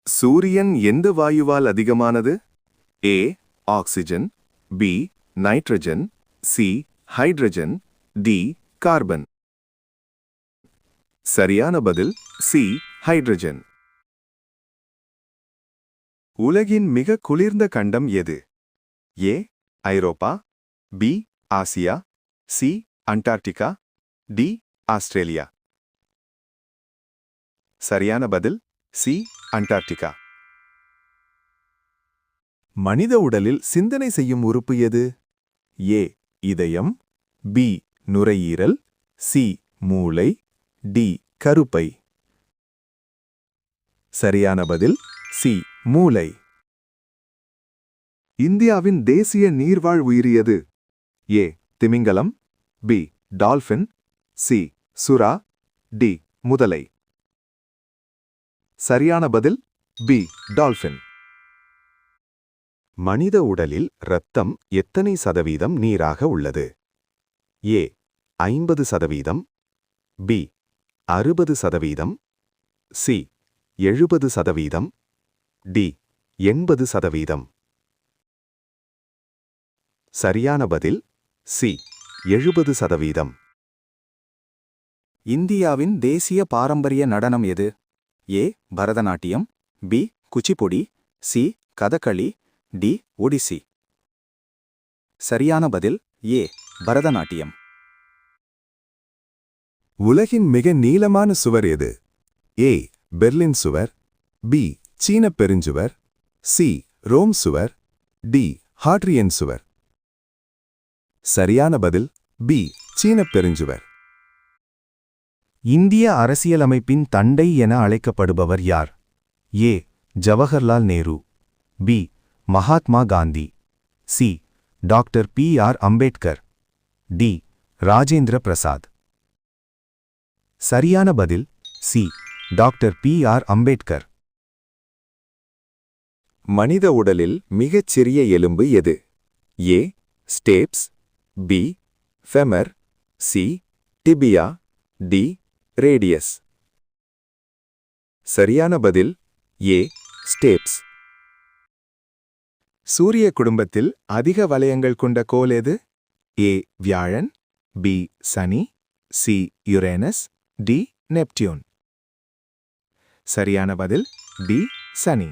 சூரியன் எந்த வாயுவால் அதிகமானது? A oxygen, B nitrogen, C hydrogen, D carbon. சரியான பதில் சி ஹைட்ரஜன். உலகின் மிக குளிர்ந்த கண்டம் எது? A Europe, B Asia, C Antarctica, D Australia. சரியான பதில் சி அண்டார்டிகா. மனித உடலில் சிந்தனை செய்யும் உறுப்பு எது? ஏ இதயம், பி நுரையீரல், சி மூளை, டி கருப்பை. சரியான பதில் சி மூளை. இந்தியாவின் தேசிய நீர்வாழ் உயிரி எது? ஏ திமிங்கலம், பி டால்பின், சி சுறா, டி முதலை. சரியான பதில் பி டால்பின். மனித உடலில் இரத்தம் எத்தனை சதவீதம் நீராக உள்ளது? ஏ 50%, பி 60%, சி 70%, டி 80%. சரியான பதில் சி 70%. இந்தியாவின் தேசிய பாரம்பரிய நடனம் எது? A Bharatanatyam, B Kuchipudi, C Kathakali, D Odissi. சரியான பதில் ஏ பரதநாட்டியம். உலகின் மிக நீளமான சுவர் எது? ஏ பெர்லின் சுவர், பி சீன பெருஞ்சுவர், சி ரோம் சுவர், டி ஹாட்ரியன் சுவர். சரியான பதில் பி சீன பெருஞ்சுவர். இந்திய அரசியலமைப்பின் தந்தை என அழைக்கப்படுபவர் யார்? A Jawaharlal Nehru, B Mahatma Gandhi, C doctor B R. Ambedkar, D Rajendra Prasad. சரியான பதில் சி டாக்டர் பி.ஆர். அம்பேத்கர். மனித உடலில் மிகச் சிறிய எலும்பு எது? ஏ steps, B femur, C டிபியா, D radius. சரியான பதில் ஏ ஸ்டேப்ஸ். சூரிய குடும்பத்தில் அதிக வளையங்கள் கொண்ட கோள் எது? ஏ வியாழன், பி சனி, சி யுரேனஸ், டி நெப்டியூன். சரியான பதில் பி சனி.